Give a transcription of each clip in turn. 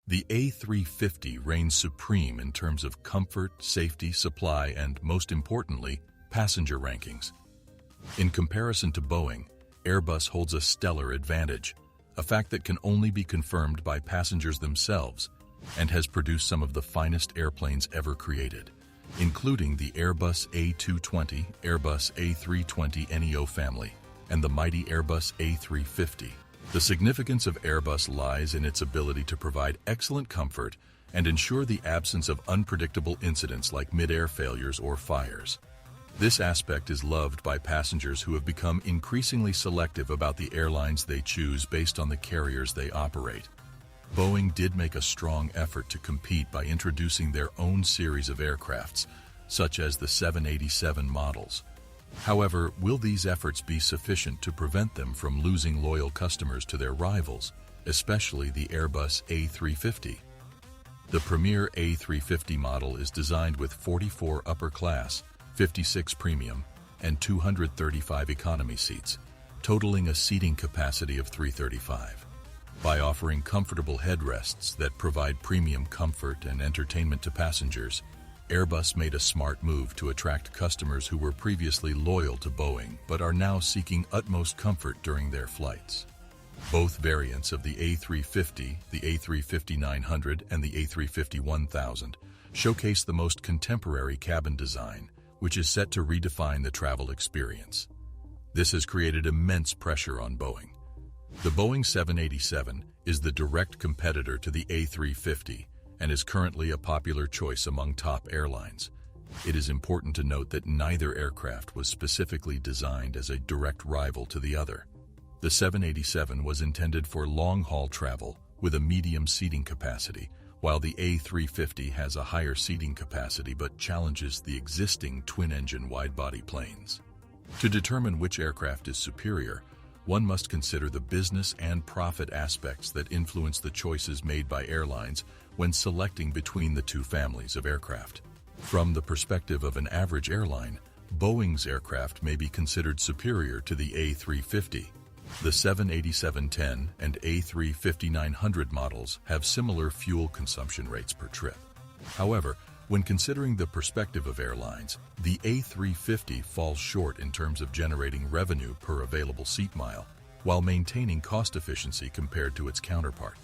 The A350 reigns supreme in terms of comfort, safety, supply, and, most importantly, passenger rankings. In comparison to Boeing, Airbus holds a stellar advantage, a fact that can only be confirmed by passengers themselves, and has produced some of the finest airplanes ever created, including the Airbus A220, Airbus A320NEO family, and the mighty Airbus A350. The significance of Airbus lies in its ability to provide excellent comfort and ensure the absence of unpredictable incidents like mid-air failures or fires. This aspect is loved by passengers who have become increasingly selective about the airlines they choose based on the carriers they operate. Boeing did make a strong effort to compete by introducing their own series of aircrafts, such as the 787 models. However, will these efforts be sufficient to prevent them from losing loyal customers to their rivals, especially the Airbus A350? The premier A350 model is designed with 44 upper class, 56 premium, and 235 economy seats, totaling a seating capacity of 335. By offering comfortable headrests that provide premium comfort and entertainment to passengers, Airbus made a smart move to attract customers who were previously loyal to Boeing but are now seeking utmost comfort during their flights. Both variants of the A350, the A350-900 and the A350-1000, showcase the most contemporary cabin design, which is set to redefine the travel experience. This has created immense pressure on Boeing. The Boeing 787 is the direct competitor to the A350 and is currently a popular choice among top airlines. It is important to note that neither aircraft was specifically designed as a direct rival to the other. The 787 was intended for long-haul travel with a medium seating capacity, while the A350 has a higher seating capacity but challenges the existing twin-engine wide-body planes. To determine which aircraft is superior, one must consider the business and profit aspects that influence the choices made by airlines when selecting between the two families of aircraft. From the perspective of an average airline, Boeing's aircraft may be considered superior to the A350. The 787-10 and A350-900 models have similar fuel consumption rates per trip. However, when considering the perspective of airlines, the A350 falls short in terms of generating revenue per available seat mile, while maintaining cost efficiency compared to its counterpart.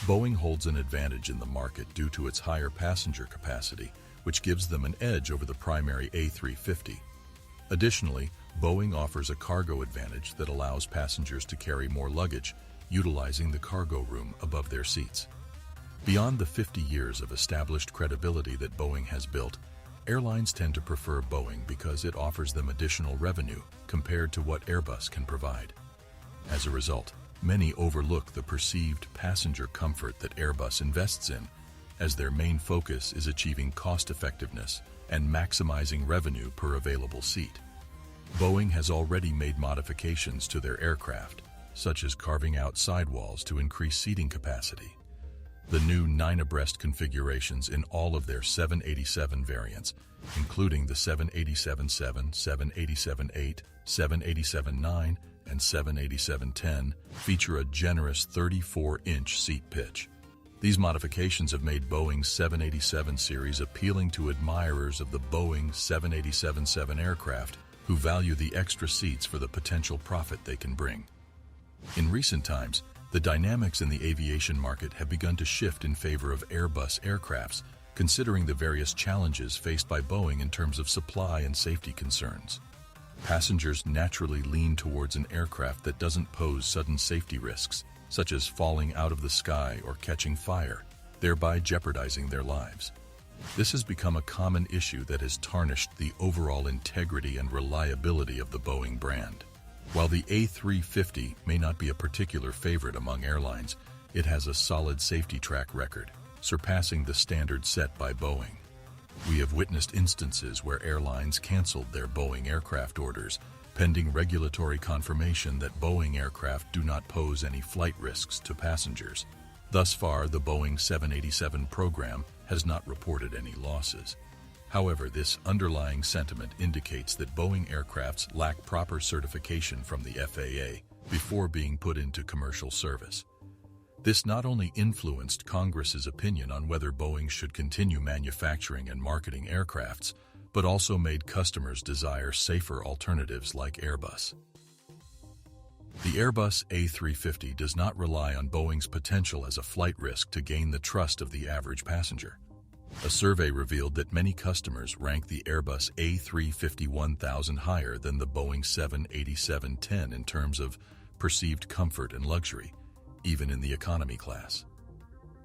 Boeing holds an advantage in the market due to its higher passenger capacity, which gives them an edge over the primary A350. Additionally, Boeing offers a cargo advantage that allows passengers to carry more luggage, utilizing the cargo room above their seats. Beyond the 50 years of established credibility that Boeing has built, airlines tend to prefer Boeing because it offers them additional revenue compared to what Airbus can provide. As a result, many overlook the perceived passenger comfort that Airbus invests in, as their main focus is achieving cost-effectiveness and maximizing revenue per available seat. Boeing has already made modifications to their aircraft, such as carving out sidewalls to increase seating capacity. The new 9-abreast configurations in all of their 787 variants, including the 787-7, 787-8, 787-9, and 787-10, feature a generous 34-inch seat pitch. These modifications have made Boeing's 787 series appealing to admirers of the Boeing 787-7 aircraft who value the extra seats for the potential profit they can bring. In recent times, the dynamics in the aviation market have begun to shift in favor of Airbus aircrafts, considering the various challenges faced by Boeing in terms of supply and safety concerns. Passengers naturally lean towards an aircraft that doesn't pose sudden safety risks, such as falling out of the sky or catching fire, thereby jeopardizing their lives. This has become a common issue that has tarnished the overall integrity and reliability of the Boeing brand. While the A350 may not be a particular favorite among airlines, it has a solid safety track record, surpassing the standard set by Boeing. We have witnessed instances where airlines canceled their Boeing aircraft orders, pending regulatory confirmation that Boeing aircraft do not pose any flight risks to passengers. Thus far, the Boeing 787 program has not reported any losses. However, this underlying sentiment indicates that Boeing aircrafts lack proper certification from the FAA before being put into commercial service. This not only influenced Congress's opinion on whether Boeing should continue manufacturing and marketing aircrafts, but also made customers desire safer alternatives like Airbus. The Airbus A350 does not rely on Boeing's potential as a flight risk to gain the trust of the average passenger. A survey revealed that many customers rank the Airbus A350 1,000 higher than the Boeing 787-10 in terms of perceived comfort and luxury, even in the economy class.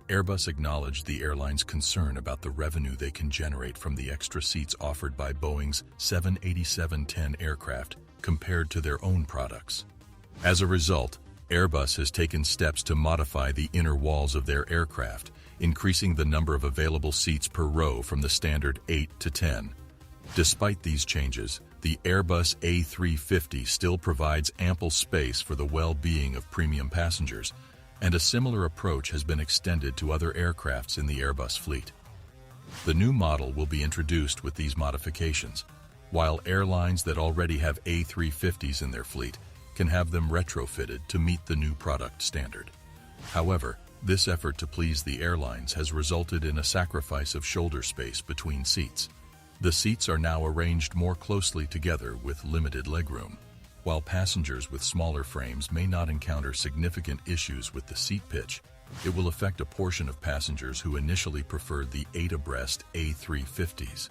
Airbus acknowledged the airline's concern about the revenue they can generate from the extra seats offered by Boeing's 787-10 aircraft compared to their own products. As a result, Airbus has taken steps to modify the inner walls of their aircraft, increasing the number of available seats per row from the standard 8 to 10. Despite these changes, the Airbus A350 still provides ample space for the well-being of premium passengers, and a similar approach has been extended to other aircrafts in the Airbus fleet. The new model will be introduced with these modifications, while airlines that already have A350s in their fleet can have them retrofitted to meet the new product standard. However, this effort to please the airlines has resulted in a sacrifice of shoulder space between seats. The seats are now arranged more closely together with limited legroom. While passengers with smaller frames may not encounter significant issues with the seat pitch, it will affect a portion of passengers who initially preferred the 8-abreast A350s.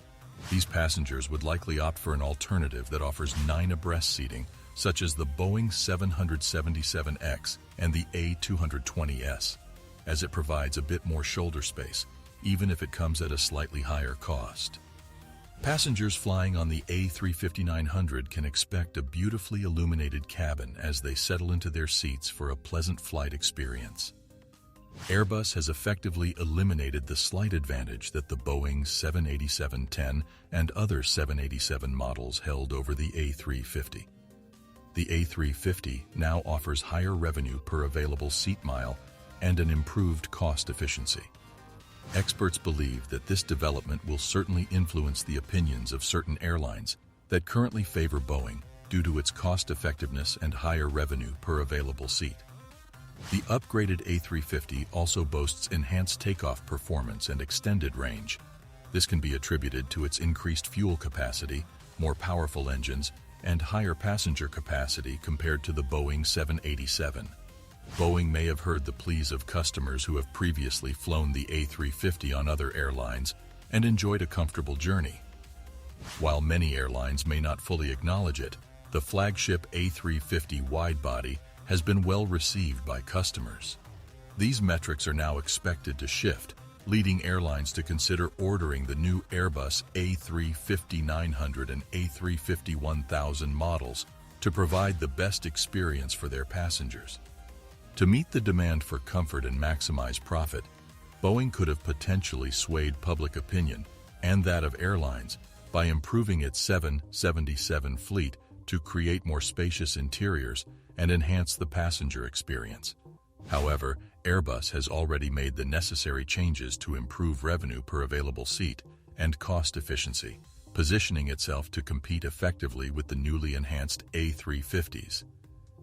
These passengers would likely opt for an alternative that offers 9-abreast seating, such as the Boeing 777X and the A220s, as it provides a bit more shoulder space, even if it comes at a slightly higher cost. Passengers flying on the A350-900 can expect a beautifully illuminated cabin as they settle into their seats for a pleasant flight experience. Airbus has effectively eliminated the slight advantage that the Boeing 787-10 and other 787 models held over the A350. The A350 now offers higher revenue per available seat mile and an improved cost efficiency. Experts believe that this development will certainly influence the opinions of certain airlines that currently favor Boeing due to its cost effectiveness and higher revenue per available seat. The upgraded A350 also boasts enhanced takeoff performance and extended range. This can be attributed to its increased fuel capacity, more powerful engines, and higher passenger capacity compared to the Boeing 787. Boeing may have heard the pleas of customers who have previously flown the A350 on other airlines and enjoyed a comfortable journey. While many airlines may not fully acknowledge it, the flagship A350 widebody has been well received by customers. These metrics are now expected to shift, leading airlines to consider ordering the new Airbus A350-900 and A350-1000 models to provide the best experience for their passengers. To meet the demand for comfort and maximize profit, Boeing could have potentially swayed public opinion and that of airlines by improving its 777 fleet to create more spacious interiors and enhance the passenger experience. However, Airbus has already made the necessary changes to improve revenue per available seat and cost efficiency, positioning itself to compete effectively with the newly enhanced A350s.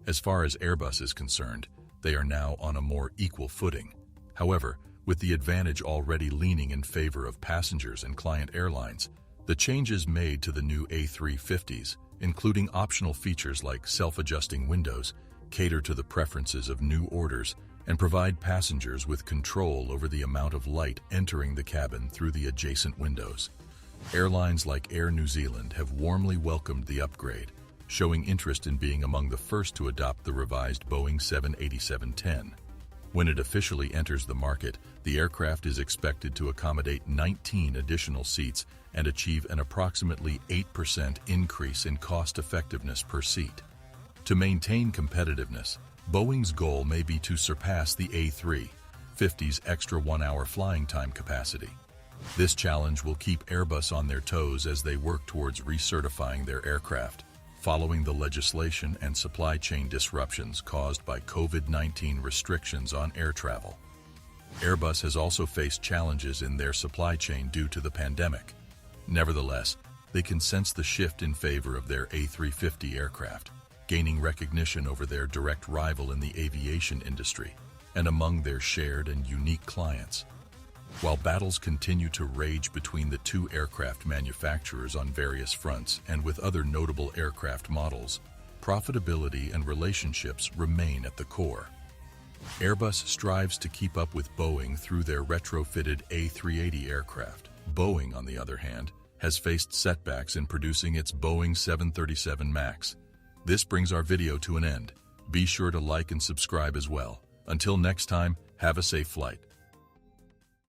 As far as Airbus is concerned, they are now on a more equal footing. However, with the advantage already leaning in favor of passengers and client airlines, the changes made to the new A350s, including optional features like self-adjusting windows, cater to the preferences of new orders, and provide passengers with control over the amount of light entering the cabin through the adjacent windows. Airlines like Air New Zealand have warmly welcomed the upgrade, showing interest in being among the first to adopt the revised Boeing 787-10. When it officially enters the market, the aircraft is expected to accommodate 19 additional seats and achieve an approximately 8% increase in cost effectiveness per seat. To maintain competitiveness, Boeing's goal may be to surpass the A350's extra 1-hour flying time capacity. This challenge will keep Airbus on their toes as they work towards recertifying their aircraft, following the legislation and supply chain disruptions caused by COVID-19 restrictions on air travel. Airbus has also faced challenges in their supply chain due to the pandemic. Nevertheless, they can sense the shift in favor of their A350 aircraft, gaining recognition over their direct rival in the aviation industry. and among their shared and unique clients. While battles continue to rage between the two aircraft manufacturers on various fronts and with other notable aircraft models, profitability and relationships remain at the core. Airbus strives to keep up with Boeing through their retrofitted A380 aircraft. Boeing, on the other hand, has faced setbacks in producing its Boeing 737 MAX. This brings our video to an end. Be sure to like and subscribe as well. Until next time, have a safe flight.